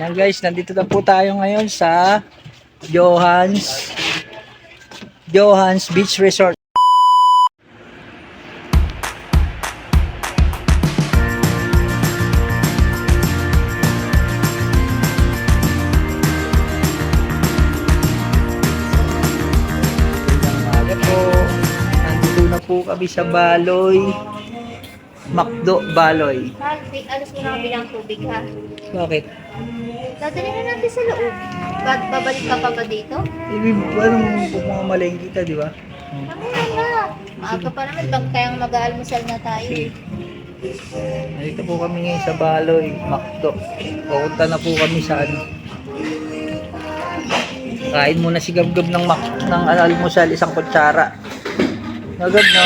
Yan guys, nandito na po tayo ngayon sa Johans Beach Resort. Nandito na po kami sa Baloy. Macdo Baloy. Alas mo na kami ng tubig, ha? Bakit? Dadalhin na natin sa loob. Babalik ka pa ba dito? Anong mga malengke kita, di ba? Mamaya na. Maaga pa naman. Kayang mag-aalmusal na tayo. Nandito po kami ngayon sa Baloy, Macdo. Pupunta na po kami sa kain muna si Gab-Gab ng almusal, isang kutsara. Agad, no?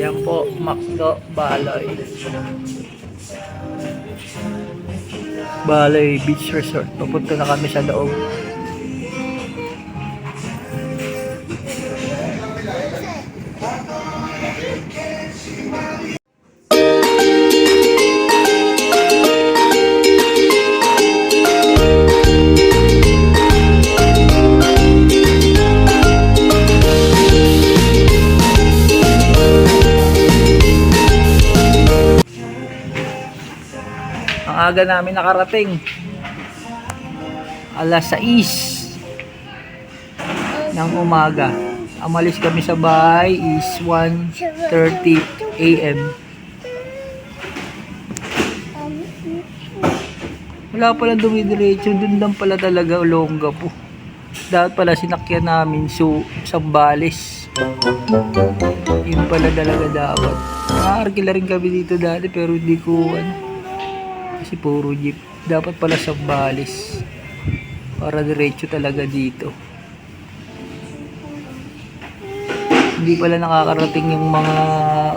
Ayan po, Macdo, Baloy. Baloy Beach Resort. Pupunta na kami sa loob. Ang aga namin nakarating. Alas 6 ng umaga. Amalis kami sa bahay is 1:30 AM. Wala pala dumidiretso. Dun lang pala talaga Olonga po. Dapat pala sinakyan namin Sambales. Yun pala talaga dapat. Nakaarkila rin kami dito dati pero hindi ko kasi puro jeep. Dapat pala Sambales para diretso talaga dito. Hindi pala nakakarating yung mga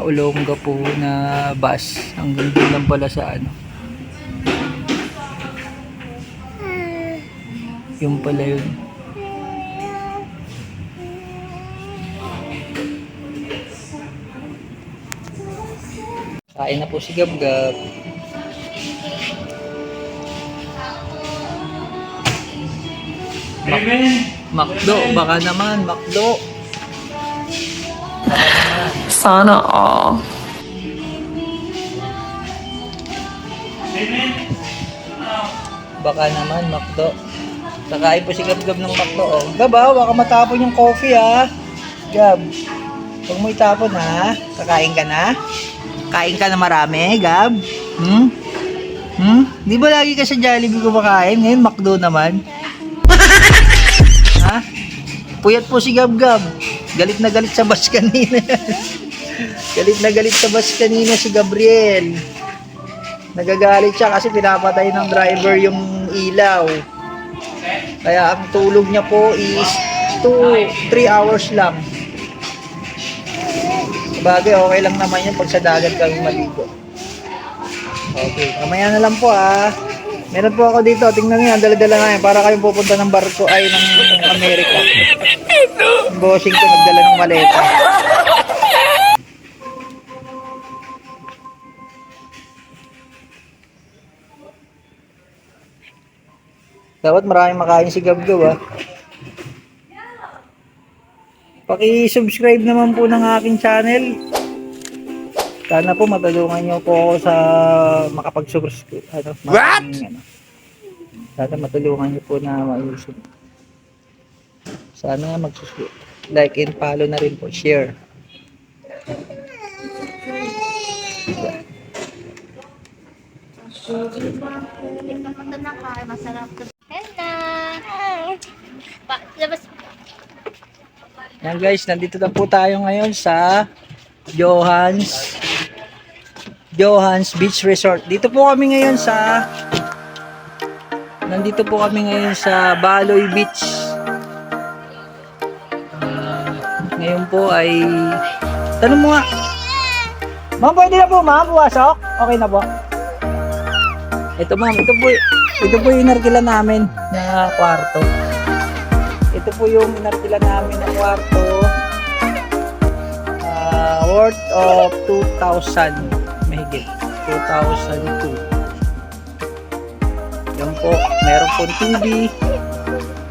Olonga po na bus. Hanggang doon lang pala sa yung pala yun. Kain na po si Gab-Gab. Macdo, baka naman, Macdo. Sana all. Baka naman, Macdo. Kakain po si Gab-Gab ng Macdo. Oh. Gab, baka matapon yung coffee, ha. Gab, huwag mo itapon, ha. Kakain ka na? Kain ka na marami, Gab? Di ba lagi ka sa Jollibee kumakain? Ngayon, Macdo naman. Ha? Puyat po si Gab-Gab. Galit na galit sa bus kanina. Galit na galit sa bus kanina si Gabriel. Nagagalit siya kasi pinapatay ng driver yung ilaw. Kaya ang tulog niya po is 3 hours lang. Bagay, okay lang naman yun pag sa dagat kami maligo. Okay, mamaya na lang po Meron po ako dito, tingnan niyo, dala-dala nga yan para kayong pupunta ng barko ay ng Amerika. Yung bossing ko nagdala ng maleta. Dapat maraming makain si Gab-Gab, Paki-subscribe naman po ng aking channel. Sana po matulungan niyo po ako sa makapag-subscribe. Sana matulungan niyo po na malusog. Sana mag-subscribe. Like and follow na rin po. Share. Ikapunta na ka. Masarap to. Hello! Labas. Yan guys, nandito na po tayo ngayon sa Johans Beach Resort. Dito po kami ngayon nandito po kami ngayon sa Baloy Beach. Ngayon po ay... Tanong mo nga. Ma'am, pwede na po ma'am, pumasok? Okay na po. Ito ma'am, ito po yung inarkilan namin na kwarto. Ito po yung inarkilan namin na kwarto. Worth of 2,000 mahigit. 2002. Yan po, meron po TV,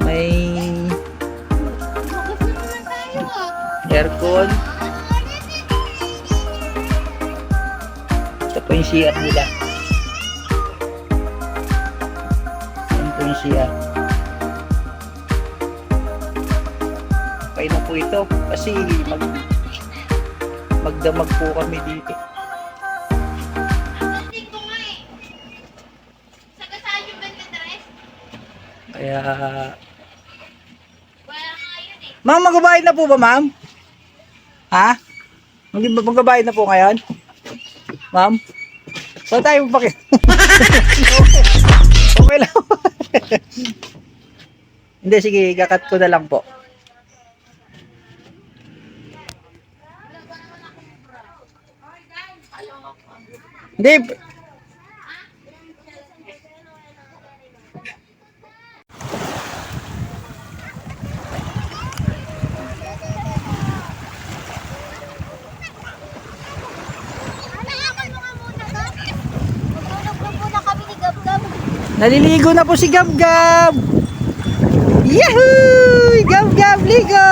may aircon. Ito po yung CR nila. Yan po yung CR. Okay na po ito kasi magdamag po kami dito. Kaya ma'am, magbabayad na po ba ma'am? Ha? Magbabayad na po ngayon? Ma'am? So tayo magpakit. Okay lang. Hindi, sige, kakat ko na lang po. Hindi. Naliligo na po si Gab-Gab. Yahoo! Gab-Gab ligo!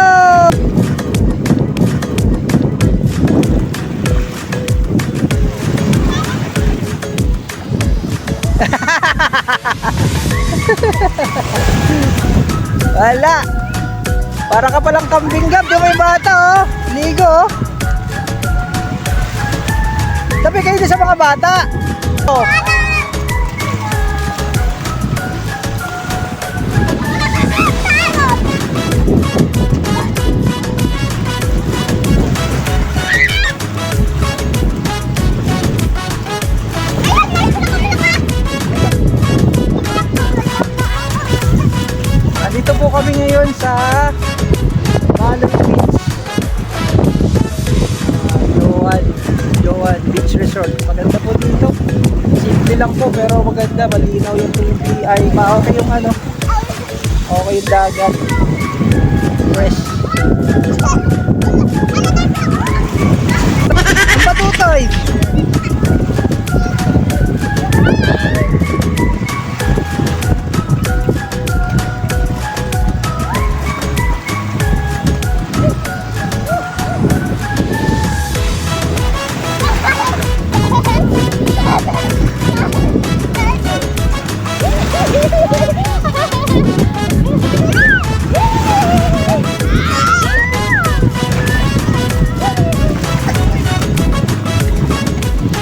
Wala. Para ka palang kambing Gab, yung may bata oh. Ligo oh. Tabi kayo sa mga bata. Oh. Dito po kami ngayon sa Malay Beach, Joan Beach Resort. Maganda po dito, simple lang po pero maganda, malinaw yung tubig, ay okay yung ano, okay yung dagat, fresh. Ang patutoy.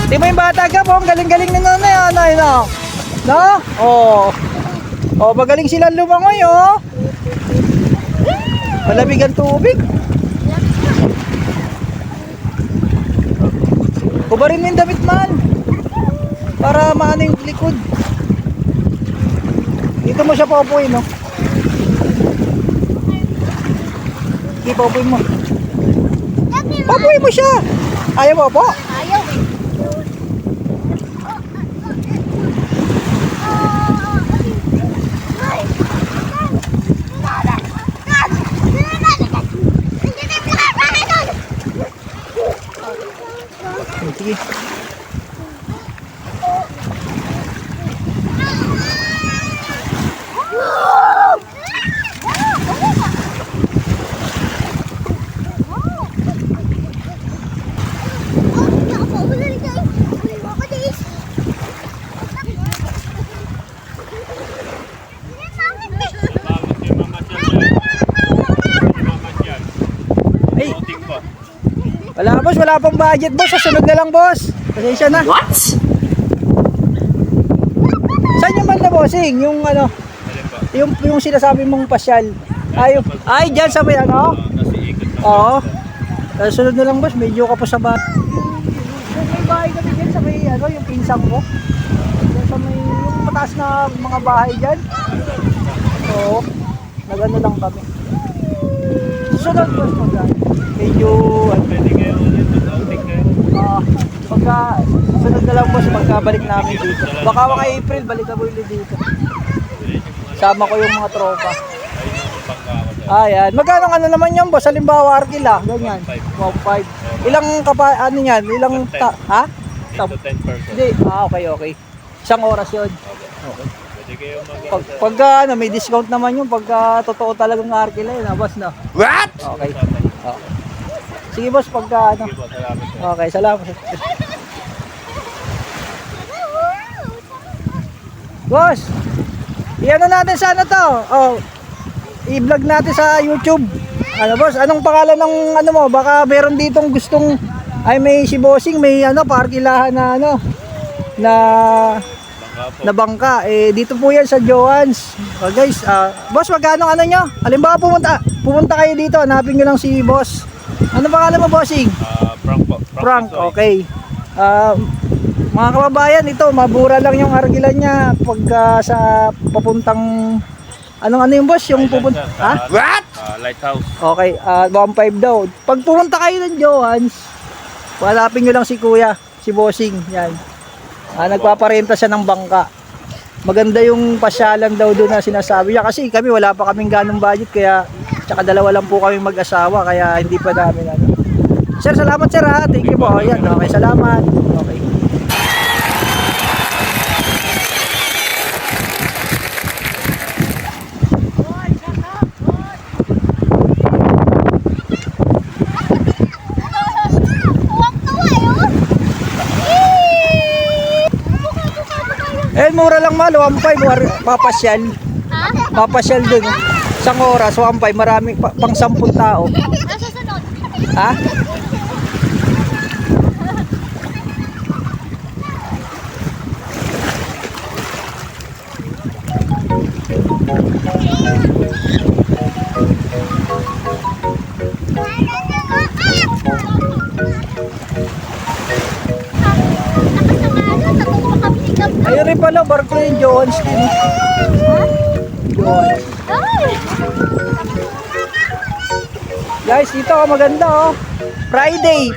Di ba yung bata ka po? Ang galing-galing na nanay, no? No? Oh. Oh, magaling silang lumangoy, oh. Malamig ang tubig. Kubarin mo yung damit man. Para maano yung likod. Dito mo siya paupuin, no? Sige, paupuin mo. Paupuin mo siya. Ayaw mo po? Ayaw eh. Sige. Hey. Wala boss, wala pang budget boss. Sa sunod na lang boss. Pasensya na. What? Saan yung banda bossing? Yung ano? Yung sinasabi mong pasyal. Ay, dyan sa may ano? Oo. Sa sunod na lang boss, medyo ka po sa bahay. May bahay kami dyan sa may ano, yung pinsang ko. Dyan sa may yung mataas na mga bahay dyan. Oo. Nagano lang kami. Sunod boss mo dyan. medyo Pwede kayo ulit, outing kayo. pagka sunod na lang boss, pagkabalik namin dito. Baka mga April, balik na ulit dito. Sama ko yung mga tropa. Ayun yung pangkako dyan. Ayan. Magkano ano naman yan boss? Halimbawa, Arkila. Ganyan. 1.5. Ilang ano yan? Ilang ha? 8 to 10 person. Hindi. Okay. Isang oras yun. Okay. Pwede kayo Pagka ano, may discount naman yun. Pagka totoo talagang Arkila yun, boss na. What? Okay. Sige boss, pagka ano. Sige po, salamat po. Okay, salamat. Boss, i-ano natin sa ano to? I-vlog natin sa YouTube. Ano boss, anong pangalan ng ano mo? Baka meron ditong gustong may si Bossing, may parkilahan na na Bangka po. na bangka. Dito po 'yan sa Johans. Guys, boss, magkano ano nyo? Halimbawa pumunta kayo dito, hanapin niyo lang si boss. Ano pangalan mo, Bossing? Frank po. Frank, Pisoy. okay. Mga kababayan, ito mabura lang yung argilan niya pagka sa papuntang ano yung boss, yung pupunta ha? What? Lighthouse. Okay, 1.5 daw. Pag pumunta kayo ng Johans, hanapin niyo lang si Kuya, si Bossing, yan. Nagpaparenta siya ng bangka. Maganda yung pasyalan daw doon na sinasabi niya kasi kami wala pa kaming ganong budget kaya tsaka dalawa lang po kami mag-asawa kaya hindi pa namin Sir, salamat sir ha. Thank you po. Ayan, okay, salamat. Okay. Mura lang mahal, 1.5 papasyal. Papasyal dun. Isang oras, 1.5, marami pang 10 tao. Nasusunod. Ha? Ayun rin pala, barko yung Johans din. Johans. Guys, dito maganda Friday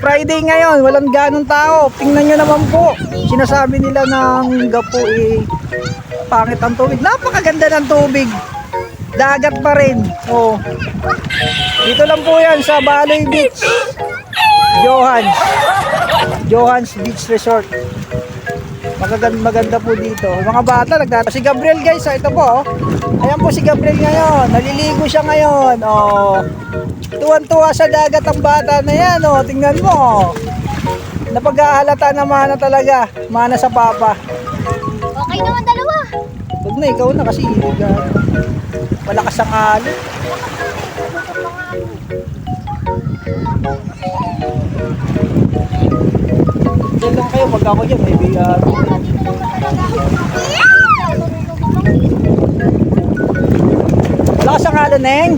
ngayon, walang ganong tao. Tingnan nyo naman po. Sinasabi nila ng Gapo pangit ang tubig. Napakaganda ng tubig. Dagat pa rin. Dito lang po yan sa Baloy Beach. Johans Beach Resort. Maganda po dito. Mga bata nagtatapo. Si Gabriel guys, ito po. Ayan po si Gabriel ngayon. Naliligo siya ngayon. Tuwan-tuwa sa dagat ang bata na yan. Tingnan mo. Napag-ahalata na mana talaga. Mana sa papa. Okay naman dalawa. Huwag na, ikaw na kasi. Malakas ang alon. Diyan lang kayo, pag ako dyan, maybe malakas ang alon, Neng.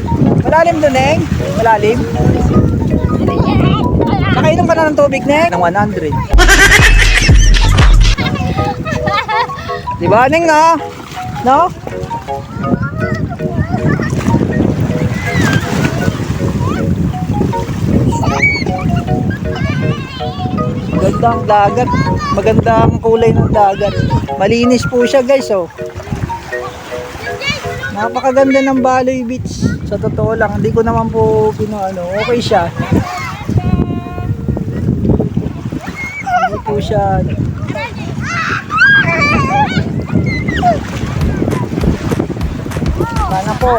Malalim doon, Neng. Malalim. Nakainom ka na ng tubig, Neng? Ng 100. Diba, Neng, no? No? Magandang dagat. Magandang kulay ng dagat. Malinis po siya, guys, Napakaganda ng Baloy Beach. Sa totoo lang, hindi ko naman po okay siya. Hindi po siya sana po.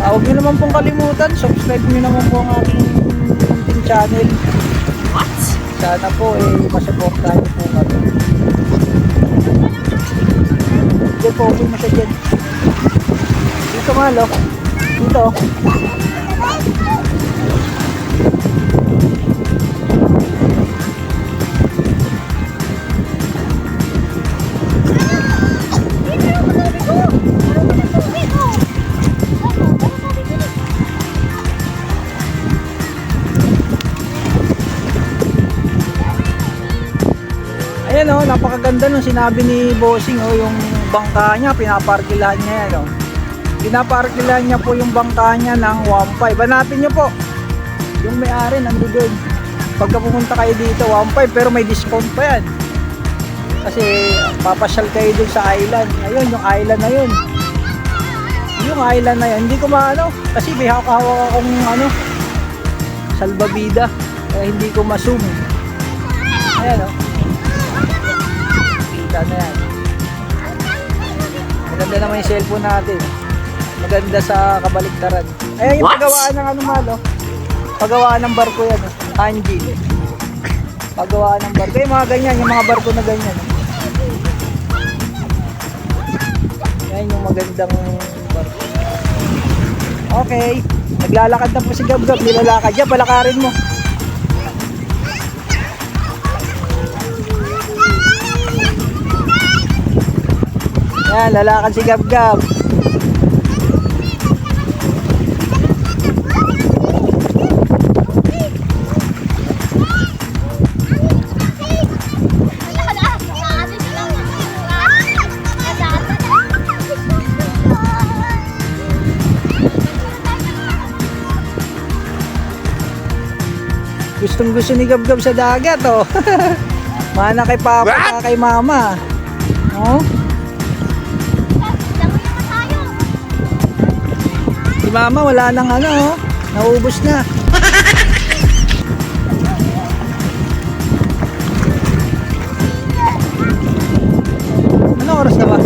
Huwag nyo naman pong kalimutan, subscribe nyo naman po ang aking channel. Sana po masuportahan po kami. Diyan po, okay mo siya dyan. Dito malo. Dito. Ayan napakaganda nung sinabi ni Bossing yung bangka niya, pinaparkilahan niya yan Pinaparkilahan niya po yung bangka niya ng 1.5. Hanapin niyo po. Yung may-ari nandoon. Pagka pumunta kayo dito, 1.5 pero may discount pa yan. Kasi papasyal kayo dun sa island. Ayun, yung island na yun. Yung island na yun, hindi ko maano. Kasi may hawak akong ano, salbabida. Kaya hindi ko ma-zoom. Ayan o. Kita na yan. Maganda naman yung cellphone natin. Maganda sa kabaliktaran. Ayan yung pagawaan ng ano malo. Pagawaan ng barko yan. Anji. Pagawaan ng barko. Yung mga ganyan. Yung mga barko na ganyan. Yan yung magandang barko. Okay. Naglalakad na po si Gab-Gab. Nilalakad yan. Palakarin mo. Yan. Lalakad si Gab-Gab. Gustong gusto ni Gab-Gab sa dagat, oh. Mana kay Papa, saka kay Mama. Oh. Si Mama wala nang ano, oh. Naubos na. Ano oras na ba?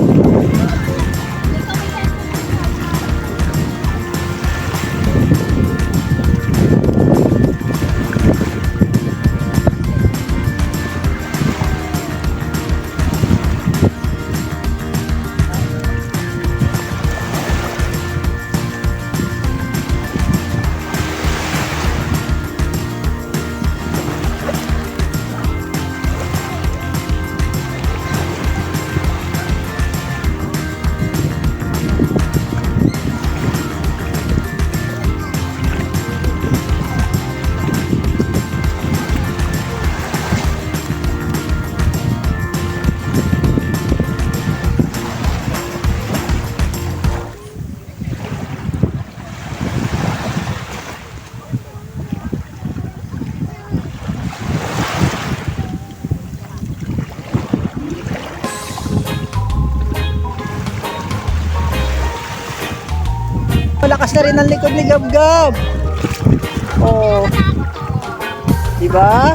Malakas na rin ang likod ni Gab-Gab. Oh. Di ba?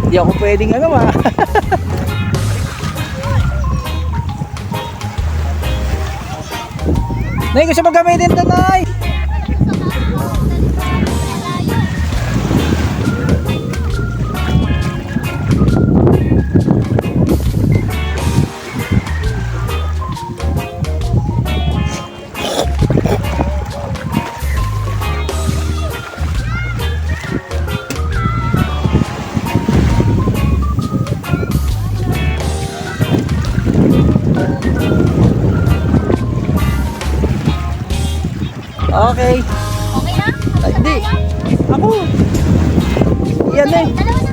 Hindi ako pwedeng ano ma. Nay, gusto mo gamitin ito, Nay? Okay. Okay na? Ay, hindi. Ako. Yan eh. Dalawa na